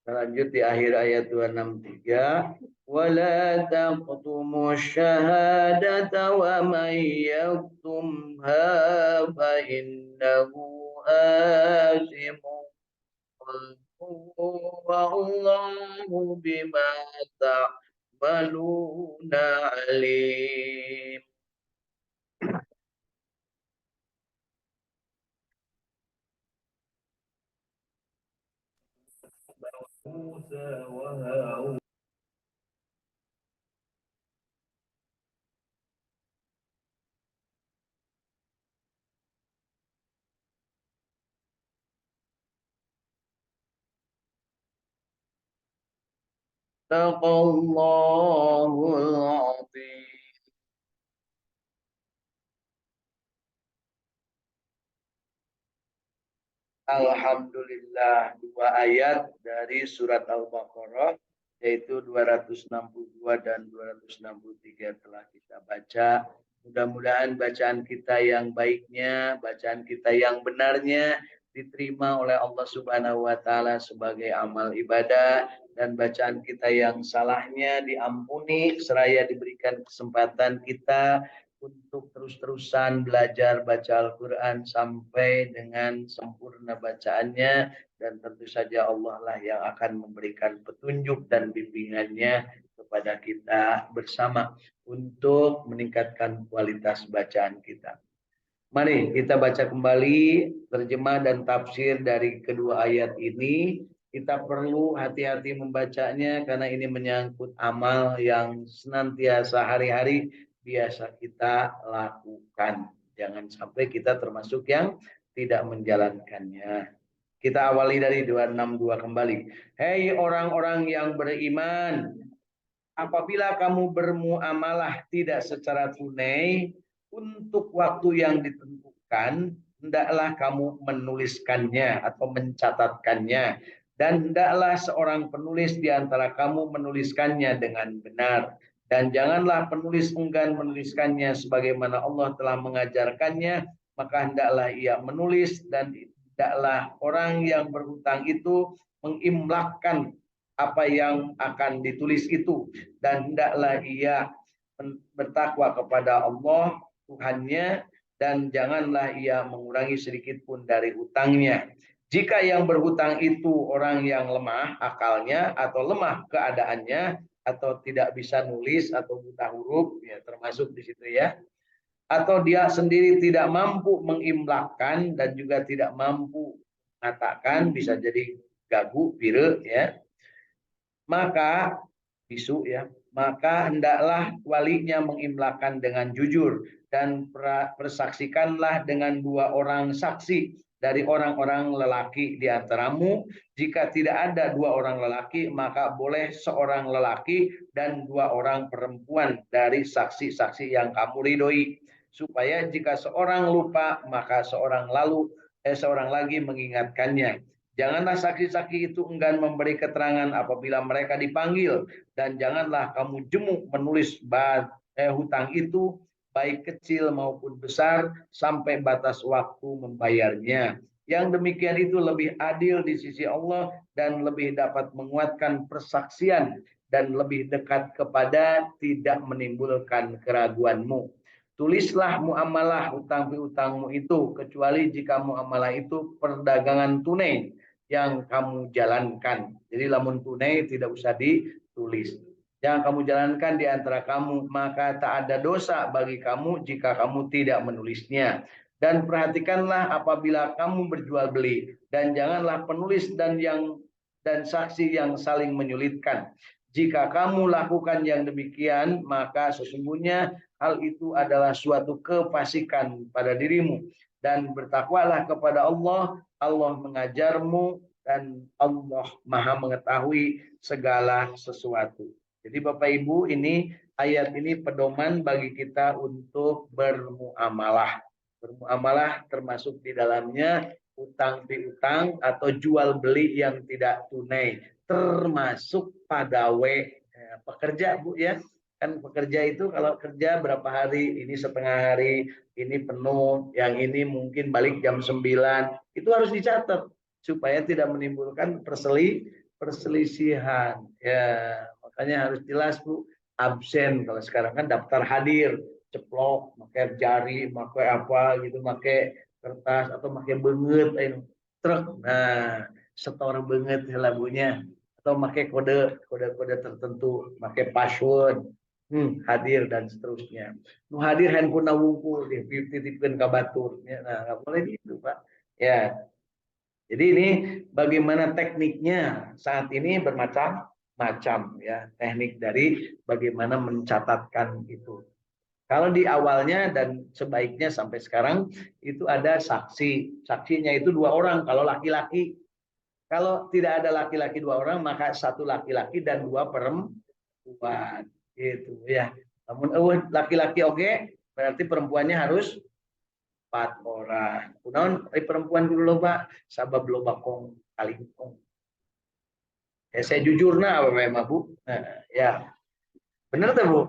Lanjut di akhir ayat 263. Wala taqtumu syahadata wa man yaktumha fa innahu asimun wallahu bima ta'maluna alim. Musa wa Harun. Taqallahul azim. Alhamdulillah, dua ayat dari surat Al-Baqarah yaitu 262 dan 263 telah kita baca. Mudah-mudahan bacaan kita yang baiknya, bacaan kita yang benarnya diterima oleh Allah Subhanahu wa taala sebagai amal ibadah, dan bacaan kita yang salahnya diampuni seraya diberikan kesempatan kita untuk terus-terusan belajar baca Al-Quran sampai dengan sempurna bacaannya, dan tentu saja Allah lah yang akan memberikan petunjuk dan bimbingannya kepada kita bersama untuk meningkatkan kualitas bacaan kita. Mari kita baca kembali terjemah dan tafsir dari kedua ayat ini. Kita perlu hati-hati membacanya karena ini menyangkut amal yang senantiasa hari-hari biasa kita lakukan. Jangan sampai kita termasuk yang tidak menjalankannya. Kita awali dari 262 kembali. Hei orang-orang yang beriman, apabila kamu bermuamalah tidak secara tunai untuk waktu yang ditentukan, hendaklah kamu menuliskannya atau mencatatkannya, dan hendaklah seorang penulis di antara kamu menuliskannya dengan benar, dan janganlah penulis enggan menuliskannya sebagaimana Allah telah mengajarkannya, maka hendaklah ia menulis, dan hendaklah orang yang berhutang itu mengimlakkan apa yang akan ditulis itu, dan hendaklah ia bertakwa kepada Allah Tuhannya, dan janganlah ia mengurangi sedikit pun dari hutangnya. Jika yang berhutang itu orang yang lemah akalnya atau lemah keadaannya atau tidak bisa nulis atau buta huruf, ya termasuk di situ ya, atau dia sendiri tidak mampu mengimlakkan dan juga tidak mampu mengatakan, bisa jadi gagu, pire ya, maka bisu ya, maka hendaklah walinya mengimlakan dengan jujur, dan persaksikanlah dengan dua orang saksi dari orang-orang lelaki di antaramu. Jika tidak ada dua orang lelaki, maka boleh seorang lelaki dan dua orang perempuan dari saksi-saksi yang kamu ridhoi, supaya jika seorang lupa maka seorang lagi mengingatkannya. Janganlah saksi-saksi itu enggan memberi keterangan apabila mereka dipanggil, dan janganlah kamu jemu menulis hutang itu, baik kecil maupun besar, sampai batas waktu membayarnya. Yang demikian itu lebih adil di sisi Allah dan lebih dapat menguatkan persaksian dan lebih dekat kepada tidak menimbulkan keraguanmu. Tulislah muamalah hutang piutangmu itu, kecuali jika muamalah itu perdagangan tunai yang kamu jalankan. Jadi lamun tunai tidak usah ditulis. Yang kamu jalankan di antara kamu, maka tak ada dosa bagi kamu jika kamu tidak menulisnya. Dan perhatikanlah apabila kamu berjual beli, dan janganlah penulis dan saksi yang saling menyulitkan. Jika kamu lakukan yang demikian, maka sesungguhnya hal itu adalah suatu kefasikan pada dirimu. Dan bertakwalah kepada Allah, Allah mengajarmu, dan Allah Maha mengetahui segala sesuatu. Jadi Bapak Ibu, ini ayat ini pedoman bagi kita untuk bermuamalah. Bermuamalah termasuk di dalamnya utang piutang atau jual beli yang tidak tunai, termasuk pegawai pekerja Bu ya. Kan pekerja itu kalau kerja berapa hari, ini setengah hari, ini penuh, yang ini mungkin balik jam 9, itu harus dicatat supaya tidak menimbulkan perselisihan. Ya, makanya harus jelas Bu, absen kalau sekarang kan daftar hadir, ceplok, pakai jari, pakai apa gitu, pakai kertas atau pakai benget truk. Nah, setor benget lagunya atau pakai kode tertentu, pakai password. Hadir dan seterusnya. Nu hadir handphone wungkul dititipkeun ka batur. Ya, nah, nggak boleh gitu, Pak. Ya, jadi ini bagaimana tekniknya saat ini bermacam-macam ya, teknik dari bagaimana mencatatkan itu. Kalau di awalnya dan sebaiknya sampai sekarang itu ada saksi. Saksinya itu 2 orang kalau laki-laki. Kalau tidak ada laki-laki 2 orang maka 1 laki-laki dan 2 perempuan. Gitu ya. Namun laki-laki oke, berarti perempuannya harus 4 orang. Kunaon perempuan dulu loba sabab loba kong kalingkong. Ya saya jujur nah apa Bu. Nah, ya. Bener tuh Bu.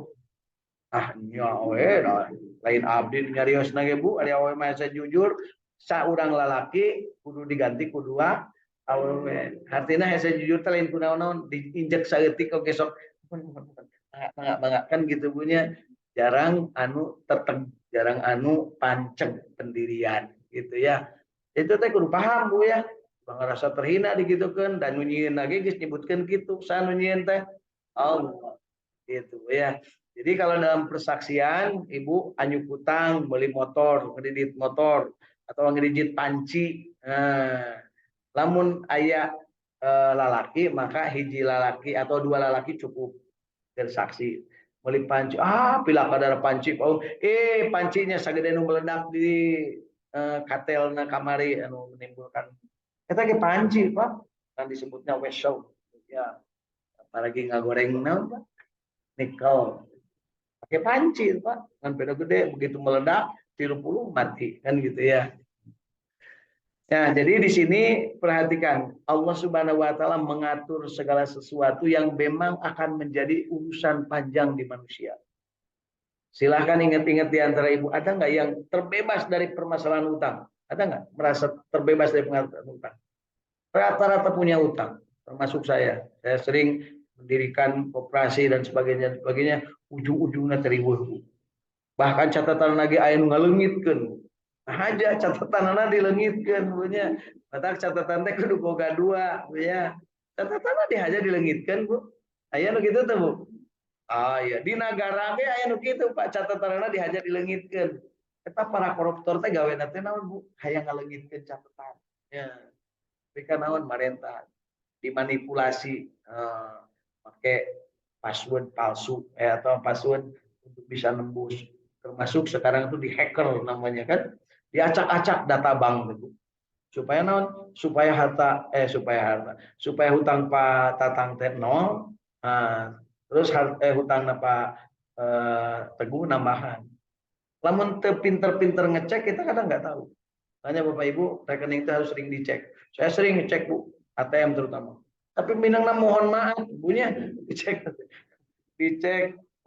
Ah nya nah. Lain abdi nyariosna ge Bu, ari awe mah saya jujur saurang lalaki kudu diganti ku 2 awewe. Artinya saya jujur teh lain kunaon diinjek saeutik oge sok. Mangga kan gitu punya jarang anu teteg, jarang anu panceg pendirian gitu ya. Itu teh kudu paham Bu ya. Bang rasa terhina digitukeun dan nyieun lagi geus nyebutkeun kitu, saha nu nyieun teh? Allah. Gitu ya. Jadi kalau dalam persaksian ibu anyuk utang beli motor, kredit motor atau ngedit panci. Nah, lamun aya lalaki maka hiji lalaki atau 2 lalaki cukup bersaksi. Beli panci, pila kadar panci, pancinya sagede nu meledak di katelna kamari anu menimbulkan. Eta ge panci, Pak. Kan disebutnya wesel. Ya, apalagi ngagoreng naon, Pak? Nikel. Pakai panci, Pak. Kan beda gede begitu meledak 30 mati kan gitu ya. Nah, jadi di sini perhatikan Allah Subhanahu wa taala mengatur segala sesuatu yang memang akan menjadi urusan panjang di manusia. Silahkan ingat-ingat di antara ibu, ada nggak yang terbebas dari permasalahan utang? Ada nggak merasa terbebas dari permasalahan utang? Rata-rata punya utang, termasuk saya. Saya sering mendirikan koperasi dan sebagainya, ujung-ujungnya teriweuh. Bahkan catatan lagi aya nu ngaleungitkeun. Aja catatan dileungitkeun punya. Matak catatan teh kudu boga 2 ya. Catatan dihaja dileungitkeun Bu. Aya nu kitu teh Bu. Iya di negara ge aya nu kitu Pak, catatanana dihaja dileungitkeun. Eta para koruptor teh gawena teh naon Bu? Hayang ngaleungitkeun catatan. Ya. Mereka naon marentah dimanipulasi pakai password palsu atau password untuk bisa nembus, termasuk sekarang itu di hacker namanya kan, diacak-acak data bank itu supaya naon supaya hutang Pak Tatang teh nol, terus hutang Pak Teguh nambahan. Lamun teu pinter-pinter ngecek kita kadang nggak tahu. Hanya Bapak Ibu rekening itu harus sering dicek. Saya sering ngecek Bu, ATM terutama. Tapi minangna mohon maaf, ibunya dicek,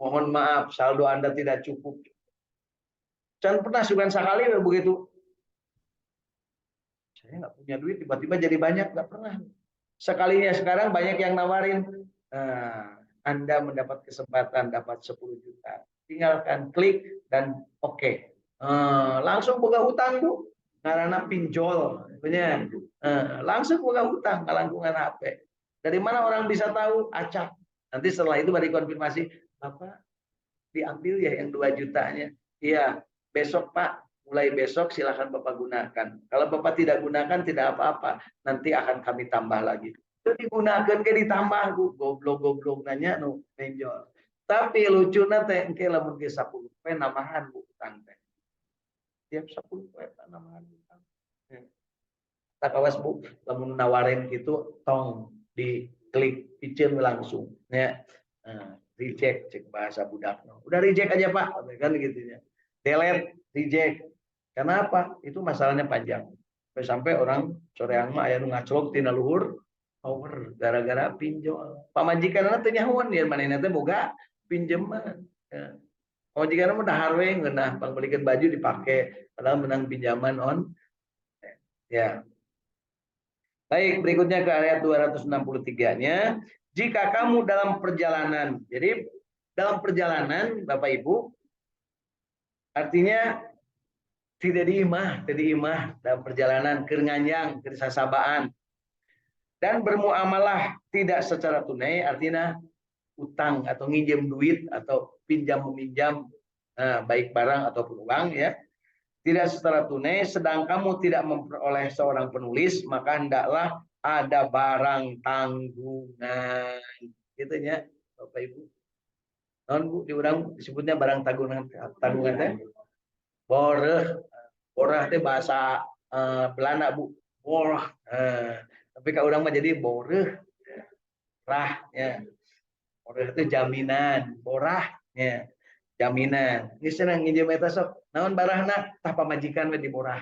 mohon maaf saldo Anda tidak cukup. Jangan pernah sugan sekali begitu. Saya nggak punya duit, tiba-tiba jadi banyak, nggak pernah. Sekalinya sekarang banyak yang nawarin, Anda mendapat kesempatan dapat 10 juta. Tinggalkan klik dan oke. Langsung buka hutang Bu. Karena pinjol, punya langsung buka hutang ngalangkungan HP. Dari mana orang bisa tahu? Acak. Nanti setelah itu baru konfirmasi, Bapak diambil ya yang 2 jutanya. Iya, besok Pak, mulai besok silakan Bapak gunakan. Kalau Bapak tidak gunakan tidak apa-apa, nanti akan kami tambah lagi. Itu digunakan ke ditambah Bu, goblok-goblok nanya nu pinjol. Tapi lucu teh engke lamun ge 10 namahan Bu utang teh. Tiap 10 namahan utang. Tak awas Bu, lamun nawarin gitu tong diklik picen langsung ya. Reject cek bahasa budak. Udah reject aja Pak, kan gitu ya. Delete, reject. Kenapa? Itu masalahnya panjang. Sampai orang coreang mah aya nu ngaclok tina luhur power gara-gara pinjol. Pamajikanna teh nyahoan dia manehna teh boga pinjeman. Ya. Pamajikanna mah dahar we ngeunah pangbelikeun baju dipake padahal menang pinjaman on. Ya. Baik, berikutnya ke ayat 263-nya. Jika kamu dalam perjalanan. Jadi dalam perjalanan Bapak Ibu artinya tidak diimah dalam perjalanan kerenganjang, kesasabaan dan bermuamalah tidak secara tunai artinya utang atau nginjem duit atau pinjam meminjam baik barang ataupun uang ya tidak secara tunai sedang kamu tidak memperoleh seorang penulis maka hendaklah ada barang tanggungan gitu ya Bapak Ibu. Non Bu diurang disebutnya barang tanggungan teh boreh boreh teh bahasa Belanda Bu boreh tapi kalau orang mah jadi boreh rah ya boreh itu jaminan borah ya jaminan ini senang nginjem eta sok naon barahna tah pamajikan we diborah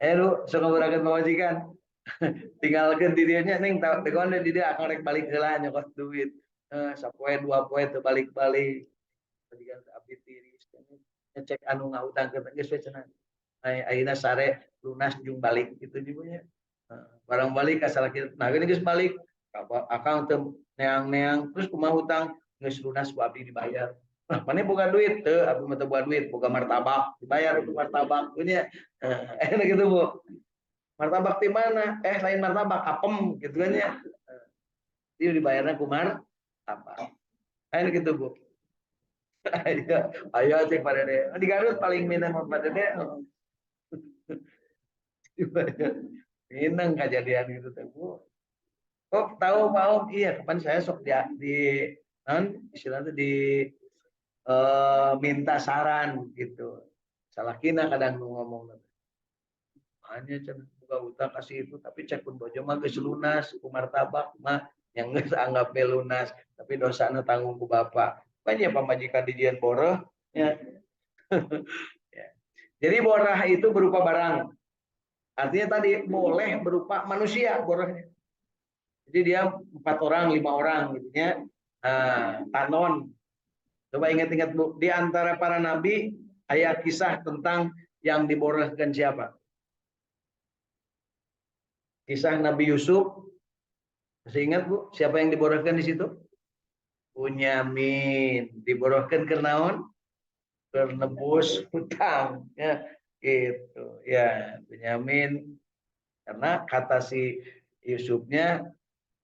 lu sok ngabarakeun pamajikan tinggalkeun di dieu nya ning tegon di dieu akan rek balik heula nyokot duit sapoe dua poe teu balik-balik padigan abdi tiris ngecek anu ngautangkeun geus we cenah ayeuna sare lunas jung balik gitu dibunya barang balik asal nah gini geus balik akang teu neang-neang terus kumaha hutang geus lunas ku abdi dibayar mana boga duit teu abdi mah teu boga duit boga martabak dibayar untuk martabak punya enak gitu Bu martabak di mana lain martabak apem gitu kan ya dia dibayarnya ku martabak enak gitu Bu ayo cek pada deh di Garut paling minang pada deh minang kejadian gitu teh Bu oh tahu Pak Om iya kapan saya sok di istilahnya di minta saran gitu salah kina kadang ngomong hanya cek buka utang kasih itu tapi cek pun bojo mah geus lunas ku martabak mah yang geus anggap lunas tapi dosana tanggung ku bapak banyak pamajikan dijian boroh ya. Ya. Jadi borah itu berupa barang artinya tadi boleh berupa manusia borahnya jadi dia 4 orang 5 orang gitu ya tanon coba ingat-ingat Bu di antara para nabi ayat kisah tentang yang diborahkan siapa kisah Nabi Yusuf masih ingat Bu siapa yang diborahkan di situ Bunyamin diborahkan ke naon nebus hutang ya gitu ya Bunyamin karena kata si Yusufnya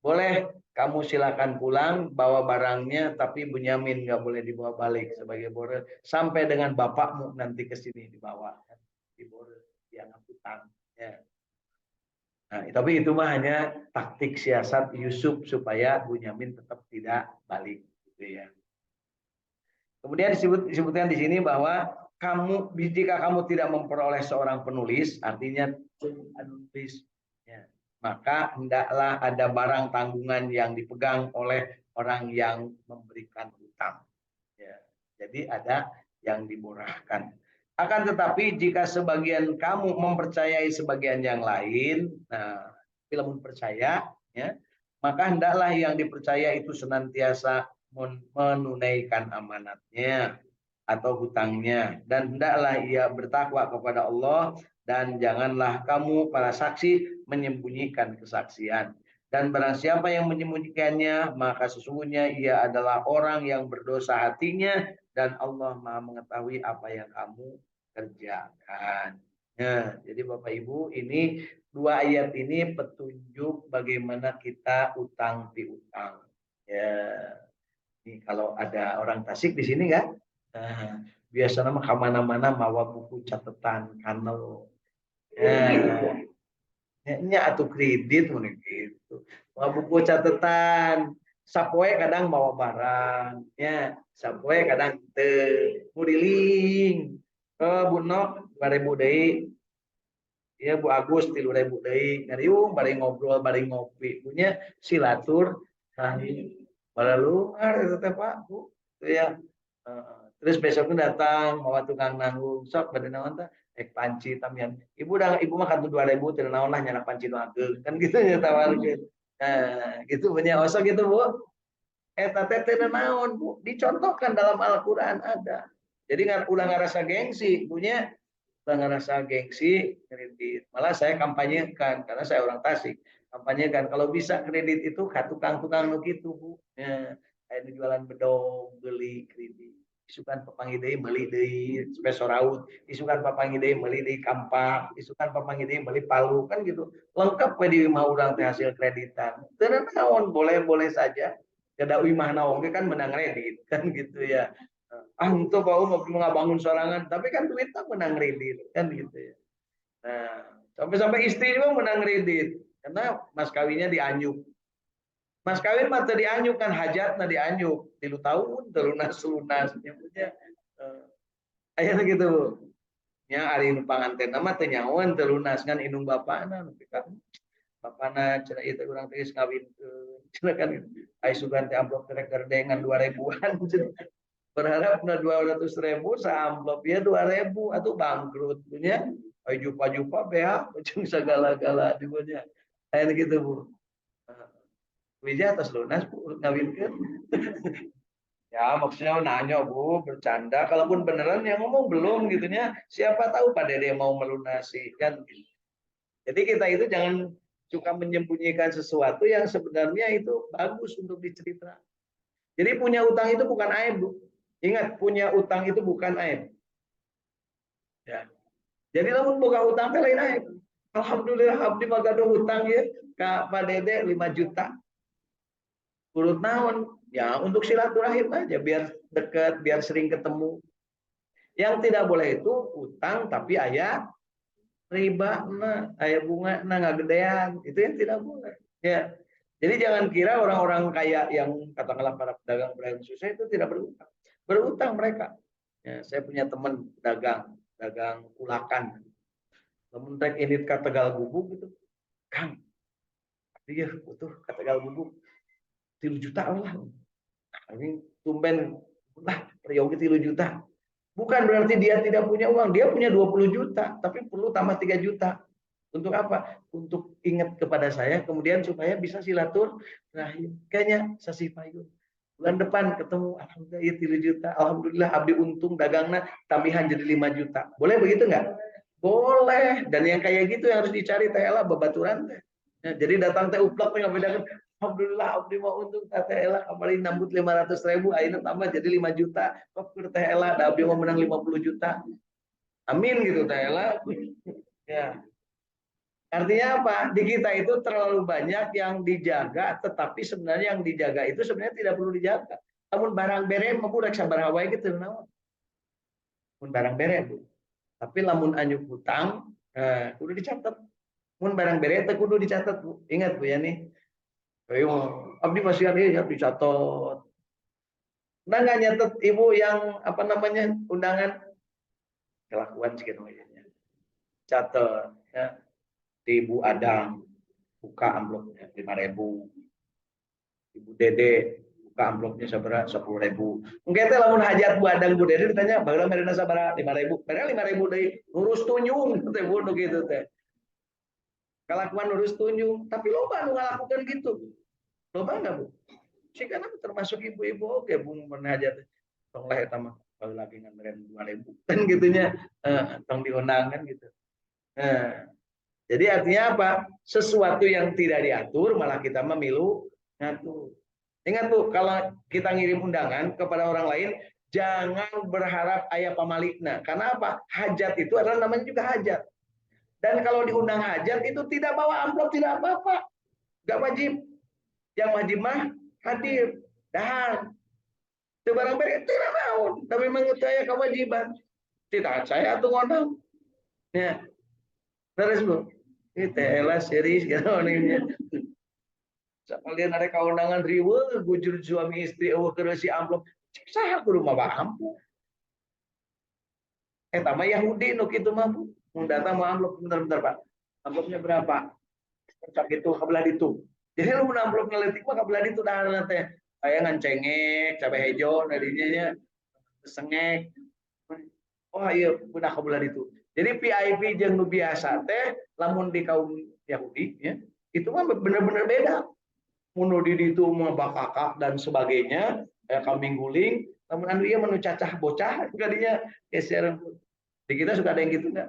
boleh kamu silakan pulang bawa barangnya tapi Bunyamin nggak boleh dibawa balik sebagai boreh sampai dengan bapakmu nanti ke sini dibawa di boreh dianggap hutang ya. Nah, tapi itu mah hanya taktik siasat Yusuf supaya Bunyamin tetap tidak balik gitu ya. Kemudian disebutkan di sini bahwa jika kamu tidak memperoleh seorang penulis, artinya penulis, ya, maka hendaklah ada barang tanggungan yang dipegang oleh orang yang memberikan hutang. Ya, jadi ada yang diborahkan. Akan tetapi jika sebagian kamu mempercayai sebagian yang lain, nah, bila percaya, ya, maka hendaklah yang dipercaya itu senantiasa menunaikan amanatnya atau hutangnya dan hendaklah ia bertakwa kepada Allah dan janganlah kamu para saksi menyembunyikan kesaksian dan barang siapa yang menyembunyikannya maka sesungguhnya ia adalah orang yang berdosa hatinya dan Allah Maha mengetahui apa yang kamu kerjakan. Nah, jadi Bapak Ibu ini dua ayat ini petunjuk bagaimana kita utang piutang. Ya, ini kalau ada orang Tasik di sini kan, nah, biasa nama kemana-mana mawa buku catatan kanal. Nya atau kredit gitu. Mawa buku catatan. Sapoe kadang bawa barang, ya. Sapoe kadang teu mudiling. Bu Nok 2000 deui. Ya Bu Agus 3000 deui. Ngariung bari ngobrol, bari ngopi. Punya silatur rahim. Balaluar itu teh Pak, Bu. Itu ya. Terus besoknya datang bawa tukang nanggung sok pada naon teh ek panci tamian. Ibu mah kan 2000 teu naon lah nyana panci nu ageung. Kan gitu nya tawarkeun. Gitu punya osok gitu Bu. Eta teh teu naon Bu. Dicontohkan dalam Al-Qur'an ada. Jadi ulah ngarasa gengsi punya ngerasa gengsi kredit. Malah saya kampanyekan karena saya orang Tasik. Kampanyekan kalau bisa kredit itu ke tukang-tukang nu kitu, Bu. Ya, kayak jualan bedong, beli kredit. Isukan papangi deui meuli deui spesor raut, isukan papangi deui meuli deui kampak, isukan papangi deui meuli palu kan gitu. Lengkap we di imah urang teh hasil kreditan. Teu naon, boleh-boleh saja. Kada imah naon kan menang kredit kan gitu ya. Untuk kau mau bangun sorangan, tapi kan duitnya menang kredit kan gitu ya. Nah, sampai-sampai istri juga menang kredit karena mas kawinnya dianyuk. Mas kawin mah teu dianyuk kan hajatna dianyuk 3 tahun lunas nyebutnya aya gitu. Nya ari nu panganten mah teu nyahoan teu lunas kan indung bapana nepi ka bapana cenah ieu teh urang teh geus ngawinkeun cenah kan ai sugan teh amplop teh gerdengan 2000-an berharap na 200.000 amplop ya 2000 atau bangkrut punya ai jupa-jupa beak jeung sagala-gala dibunya aya gitu Bu. Wija atas lunas Bu ngawinkeun. Ya maksudnya nanya Bu, bercanda. Kalaupun beneran yang ngomong belum gitunya. Siapa tahu Pak Dede mau melunasi kan. Jadi kita itu jangan suka menyembunyikan sesuatu yang sebenarnya itu bagus untuk diceritakan. Jadi punya utang itu bukan aib Bu. Ingat punya utang itu bukan aib. Ya. Jadi namun boga utang teh lain aib. Alhamdulillah abdi magado utang ya Kak Pak Dede 5 juta. Urut naon? Ya untuk silaturahim aja biar dekat, biar sering ketemu. Yang tidak boleh itu utang tapi aya riba, aya bunga, nggak gedean. Itu yang tidak boleh. Ya. Jadi jangan kira orang-orang kaya yang katakanlah para pedagang susah itu tidak berutang. Berutang mereka. Ya, saya punya teman dagang ulakan. Namun rek ini ka Tegal Gubuk gitu. Kang, dia butuh ka Tegal Gubuk 3 juta lah. Ini tumben lah periogi 3 juta. Bukan berarti dia tidak punya uang, dia punya 20 juta, tapi perlu tambah 3 juta. Untuk apa? Untuk ingat kepada saya, kemudian supaya bisa silaturahim. Kayaknya sasi payun. Bulan depan ketemu, alhamdulillah 3 juta, alhamdulillah abdi untung dagangnya tambahan jadi 5 juta. Boleh begitu nggak? Boleh. Dan yang kayak gitu yang harus dicari teh lah babaturan teh. Ya, jadi datang teh uplak teh ngabedakeun alhamdulillah abdi mau untung teh ela kemarin nambut 500.000 ayeuna tambah jadi 5 juta. Kok teh ela da abdi mau menang 50 juta. Amin gitu teh ela. Ya. Artinya apa? Di kita itu terlalu banyak yang dijaga tetapi sebenarnya yang dijaga itu sebenarnya tidak perlu dijaga. Namun barang bere mah budak sabaraha wae gitu naon. Mun barang bere Bu. Tapi lamun anyuk hutang kudu dicatat. Mun barang bere teh kudu dicatat Bu. Ingat Bu ya nih. Ayo, abdi masih ada ya dicatat. Nah nggak nyatet ibu yang apa namanya undangan kelakuan sih namanya. Catat ya. Di Ibu Adang buka amplopnya 5.000. Ibu Dede buka amplopnya seberapa 10.000. Mungkin teh lamun hajat Bu Adang Bu Dede ditanya bagaimana mereka sabaraha 5.000. Mereka 5.000 dari ngurus tunjung teh Bu gitu teh. Kelakuan urus tunjung, tapi loba nu ngalakukan gitu. Loba enggak Bu? Sih kan termasuk ibu-ibu oke Bu pernah aja tong lah eta mah kalau lagi ngameren 2.000 kan gitunya tong diundang kan gitu. Jadi artinya apa? Sesuatu yang tidak diatur malah kita memilu ngatur. Ingat Bu, kalau kita ngirim undangan kepada orang lain jangan berharap ayah pamalikna. Karena apa? Hajat itu adalah namanya juga hajat. Dan kalau diundang hajat itu tidak bawa amplop tidak apa-apa. Gak wajib. Yang wajib mah hadir. Dahar. Itu barang beri tidak mau. Tapi mengutaya kewajiban. Tidak saya atau ngondong. Ya. Terus Bu. Ini TLS series gitu. Sekalian ada keundangan riwe. Gujur suami istri. Kerasi amplop. Saya ke rumah Pak amplop. Tama Yahudi nuk itu mah Bu. Datang mau amplop bentar Pak. Amplopnya berapa? Cak itu kabelah itu. Jadi lu mun amplop ngeletik mah kabelah itu dah teh. Aya ngan cengek, cabai hijau, nadinya sengek. Oh iya udah kabelah itu. Jadi VIP jeung nu biasa teh lamun di kaum Yahudi ya, itu mah bener-bener beda. Mun di ditu mah bakakak dan sebagainya, kambing guling, lamun anu ieu menu cacah bocah gadinya geser. Di kita suka ada yang gitu nggak?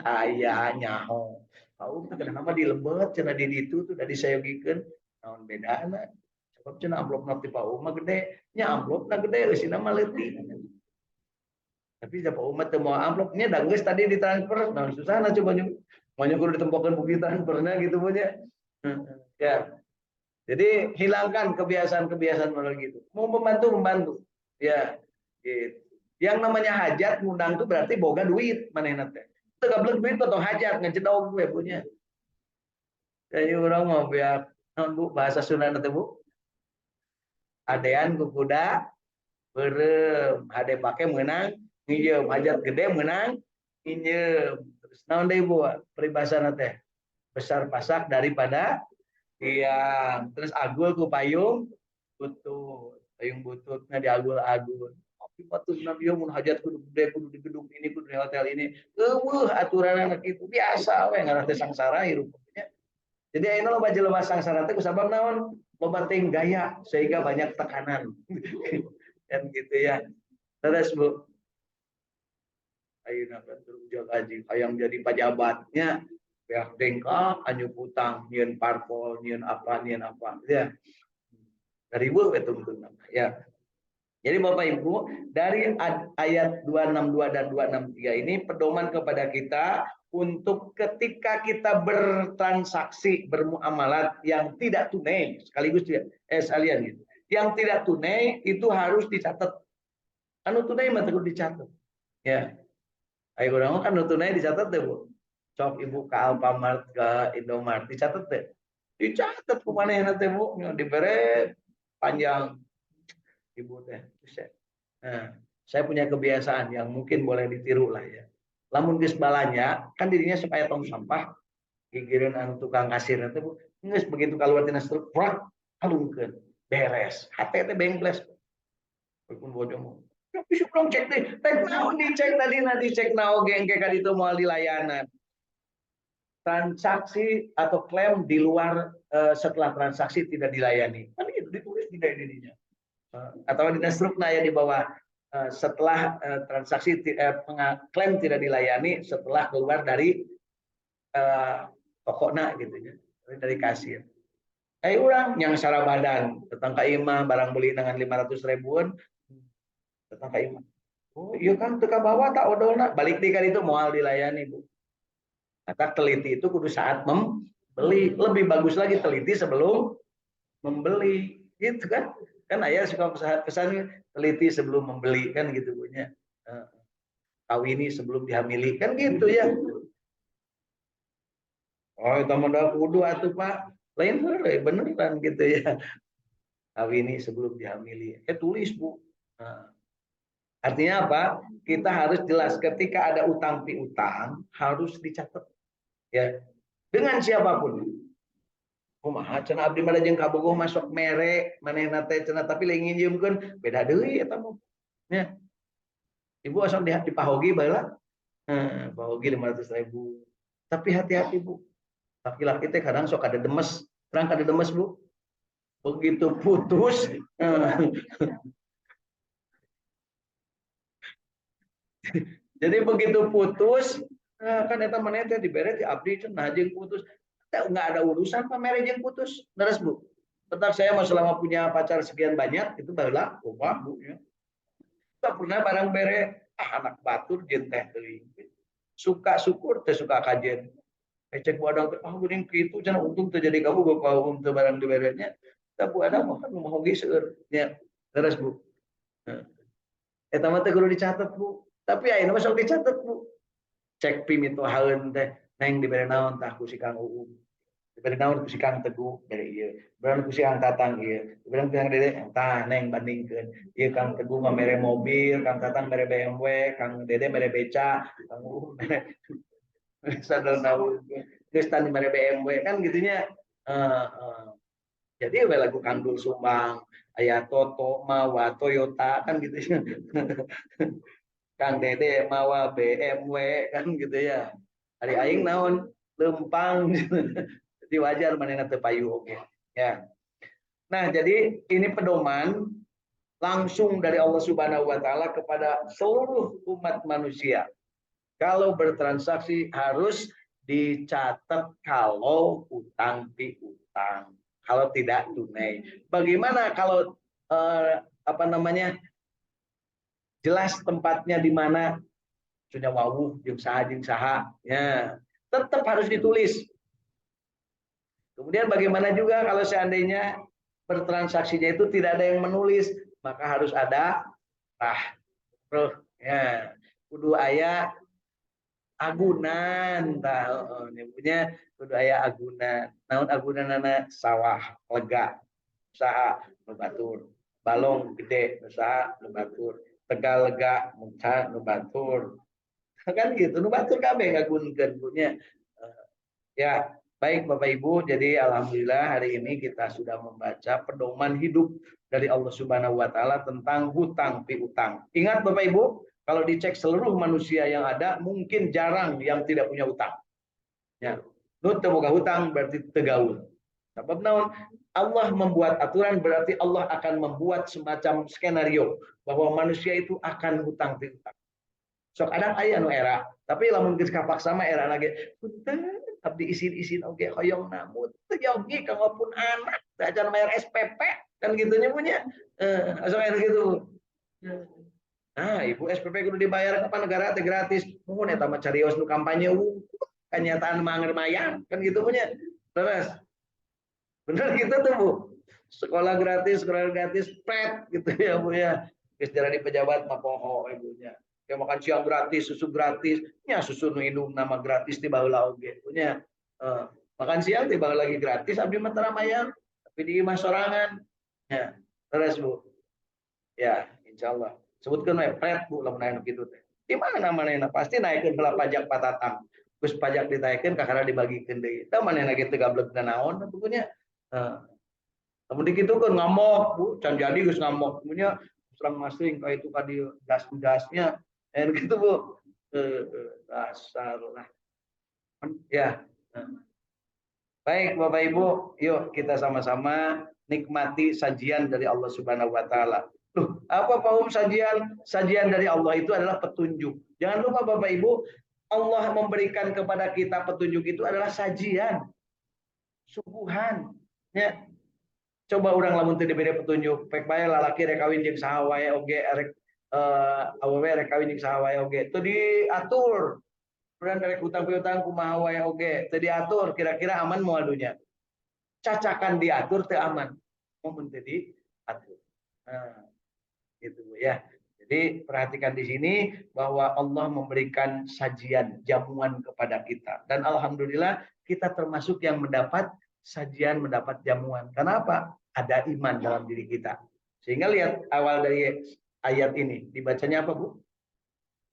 Ayah nyaho. Kau tuh kenapa dilebet cina di itu tuh dari saya bikin naon bedana. Sebab cina amplop nanti Pak Uma gede, nya amplop na gede eusi nama leutik. Tapi siapa umat mau amplopnya dan geus tadi ditransfer, nah susah nah coba mau kudu ditempokeun bukti transfernya gitu punya. Ya. Jadi hilangkan kebiasaan-kebiasaan orang gitu. Mau membantu membantu. Ya. Gitu. Yang namanya hajat ngundang tuh berarti boga duit manehna teh. Teu gablek duit potong hajat ngecedog gue punya. Jadi orang mau biar non Bu bahasa Sunda teh Bu. Adean ku kuda berem, ade pake menang, ngijem hajat gede menang, ngijem. Terus naon deui Bu peribahasana teh? Besar pasak daripada iya, terus agul ku payung butut, payung bututnya diagul-agul. Tapi patut nabi mun hajat kudu gede, kudu di gedung ini, kudu di hotel ini. Eueuh aturan anak itu biasa we ngaranna teh sangsara hirupnya. Jadi ayeuna loba jelema sangsara teh kusabab naon? Loba teuing gaya sehingga banyak tekanan. Kan gitu ya. Terus Bu, ayeuna kan terujak haji hayang jadi pejabatnya ya dengkak anjuk utang nyieun parpol nyieun apa ya dari Bu itu ya. Jadi Bapak Ibu, dari ayat 262 dan 263 ini pedoman kepada kita untuk ketika kita bertransaksi, bermuamalat yang tidak tunai, sekaligus sekalian gitu. Yang tidak tunai itu harus dicatat. Anu tunai mah perlu dicatat. Ya. Ayo orang kan anu tunai dicatat deh, Bu. Cok Ibu ke Alfamart, ke Indomart, dicatat deh. Dicatat ke mana yang nanti Bu, diberi panjang Ibu teh. Nah, saya punya kebiasaan yang mungkin boleh ditiru lah ya. Lamun geus balanya, kan dirinya supaya tong sampah, gigireun anu tukang kasir nanti Bu, geus begitu keluar tina struk, prak, kalungkeun, beres. Hate teh bengkles. Pun bodoh. Tapi sudah cek deh, tek naon dicek tadi nanti cek naon gengke ka ditu moal dilayanan. Transaksi atau klaim di luar setelah transaksi tidak dilayani. Kan itu ditulis di dirinya. Atau di strukna ya di bawah setelah transaksi klaim tidak dilayani setelah keluar dari tokonya gitu ya, dari kasir. Orang yang secara badan tentang imah barang beli dengan 500.000-an tentang imah. Oh iya kan teka bawah tak odolna balik di kan itu moal dilayani Bu. Maka teliti itu kudu saat membeli, lebih bagus lagi teliti sebelum membeli gitu kan ayah suka pesan teliti sebelum membeli kan gitu punya kawini sebelum dihamili kan gitu ya. Oh itu modal kudu atuh Pak lain beneran gitu ya, kawini sebelum dihamili tulis Bu. Artinya apa, kita harus jelas ketika ada utang piutang harus dicatat ya dengan siapapun. Kumaha cenah abdi mah jeung kabogoh masuk merek manehna teh cenah tapi lain nginjeumkeun beda deui eta mah. Ya. Ibu asal dipahogi baheula. Pahogi 500.000. Tapi hati-hati Bu. Laki-laki teh kadang sok ada demes. Terang kada demes Bu. Begitu putus jadi begitu putus kan eta maneh teh dibere di abdi cenah jeung putus. Enggak ada urusan pamere jeung putus. Beres Bu. Tetap saya mau selama punya pacar sekian banyak itu barulah Bu ya. Tak pernah barang bere anak batur jeung teh teuing. Suka syukur teh suka kajen. Cek buadang teh geuning kitu cenah untung teu jadi kamu bapak teu barang diberenya. Tah buadang mah kan mau ge seueur nya. Terus Bu. Eta mah teh kudu dicatet Bu. Tapi ayeuna mah sok dicatet Bu. Cek pimitohaeun teh neng dibere naon tah ku si Kang Uum. Diberi naon ku si Kang Teguh dari ieu. Diberi ku si Kang Tatang ieu. Diberi ku Kang Dede tah neng bandingkeun. Ieu Kang Teguh mah mere mobil, Kang Tatang mere BMW, Kang Dede mere beca, Kang Uum mere sadel naun. Geus tani mere BMW kan gitunya. Jadi we lagu Kang Dul Sumbang, aya Toto mawa Toyota kan gitu ya. Kang Dede mawa BMW kan gitu ya. Hari aing naon lempang. Jadi wajar manehna teu payu oke. Ya. Nah, jadi ini pedoman langsung dari Allah Subhanahu wa taala kepada seluruh umat manusia. Kalau bertransaksi harus dicatat kalau utang piutang. Kalau tidak tunai. Bagaimana kalau apa namanya? Jelas tempatnya di mana, sudah wawuh jeung saha ya. Tetap harus ditulis. Kemudian bagaimana juga kalau seandainya bertransaksinya itu tidak ada yang menulis, maka harus ada ya. Kudu aya agunan, tahu nyebutnya kudu aya agunan. Naon agunanana? Sawah lega, usaha nu batur. Balong gede, usaha nu batur. Tegal lega, usaha nu batur. Kan gitu, nu batur kabeh ngagunkeun punya. Ya, baik Bapak Ibu, jadi alhamdulillah hari ini kita sudah membaca pedoman hidup dari Allah Subhanahu wa taala tentang hutang piutang. Ingat Bapak Ibu, kalau dicek seluruh manusia yang ada, mungkin jarang yang tidak punya hutang. Ya, nu teu boga hutang berarti tegaul. Sebab naon? Allah membuat aturan berarti Allah akan membuat semacam skenario bahwa manusia itu akan hutang piutang. Sok ada aya nu era, tapi lamun geus kapaksa mah era lagi punten abdi isin-isin oge hoyong namut teu yogi kangopun anak teu acan bayar SPP kan gitunya punya asal kayak gitu. Nah, ibu SPP kudu dibayar ke negara teh gratis. Mohon eta mah carios nu kampanye kenyataan mah mayan kan gitu punya. Terus bener gitu tuh Bu. Sekolah gratis pret gitu ya Bu ya. Geus di pejabat mah poho ibunya. Ya makan siang gratis, susu gratis, nya susu nu indung nama gratis di baheula oge. Punya makan siang tiba lagi gratis abdi mah taramayang, tapi di imah sorangan. Ya, terus Bu. Ya, insyaallah. Sebutkeun we pret Bu lamun aya nu kitu teh. Di mana manehna pasti naikeun heula pajak patatang. Terus pajak ditaikeun kakara dibagikeun deui. Tah manehna ge teu gablekna naon pokoknya. Lamun dikitukeun ngamok Bu, can jadi geus ngamok. Punya serang masing ka itu ka di gas-gasnya. Gitu Bu. Dasar lah. Ya. Baik Bapak Ibu, yuk kita sama-sama nikmati sajian dari Allah Subhanahu wa taala. Loh, apa Pak sajian? Sajian dari Allah itu adalah petunjuk. Jangan lupa Bapak Ibu, Allah memberikan kepada kita petunjuk itu adalah sajian. Suguhan. Ya. Coba orang lamun teu dibere petunjuk, pek bae lalaki rek kawin jeung saha wae oge rek awewe rek kawin jeung saha wae oge. Teu diatur. Kemudian dari hutang piutang kumaha wae oge, teu diatur kira-kira aman moal dunya. Cacakan diatur teu aman. Mun teu diatur. Nah, gitu ya. Jadi perhatikan di sini bahwa Allah memberikan sajian jamuan kepada kita dan alhamdulillah kita termasuk yang mendapat sajian, mendapat jamuan. Kenapa? Ada iman dalam diri kita. Sehingga lihat awal dari ayat ini dibacanya apa Bu?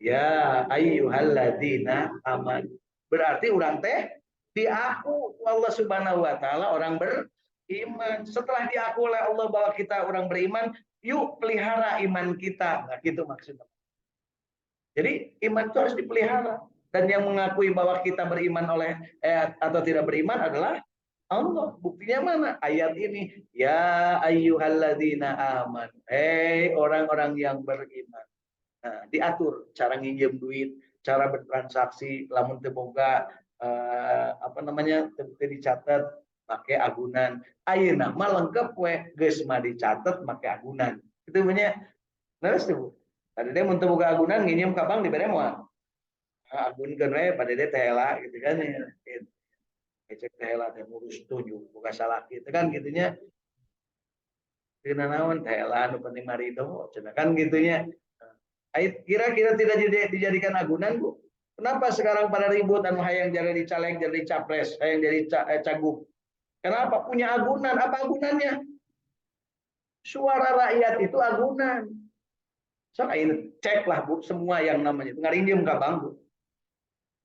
Ya ayyuhalladzina aman. Berarti orang teh diaku Allah Subhanahu wa taala orang beriman. Setelah diaku oleh Allah bahwa kita orang beriman, yuk pelihara iman kita. Nah, gitu maksudnya. Jadi iman itu harus dipelihara dan yang mengakui bahwa kita beriman atau tidak beriman adalah Allah. Buktinya mana? Ayat ini. Ya ayyuhalladzina aman. Orang-orang yang beriman. Nah, diatur cara nginjem duit, cara bertransaksi, lamun teu boga apa namanya teu dicatat pakai agunan. Ayeuna mah lengkep we geus mah dicatat make agunan. Itu punya leres tuh. Tadi dia mun teu boga agunan nginjem ka bank dibere moal. Agunkeun we pada dia teh heula gitu kan. Cek teh heula teh ngurus tunjuk boga salaki itu kan gitunya. Dina naon teh heula nu penting marido cenah kan gitunya. Kira-kira tidak dijadikan agunan Bu? Kenapa sekarang pada ribut dan hayang jadi caleg, jadi capres, hayang jadi cagup? Kenapa? Punya agunan. Apa agunannya? Suara rakyat itu agunan. So, ini ceklah Bu, semua yang namanya itu ngarinjem ka Bang Bu.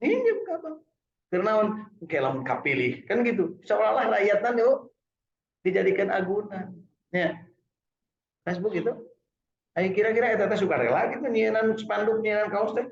Nginjem ka Bang. Karena lamun kapilih kan gitu. Seolah-olah rakyatan yuk dijadikan agunan. Ya. Facebook itu. Kira-kira eta teh sukarela gitu nyieunan spanduk nyieunan kaos teh.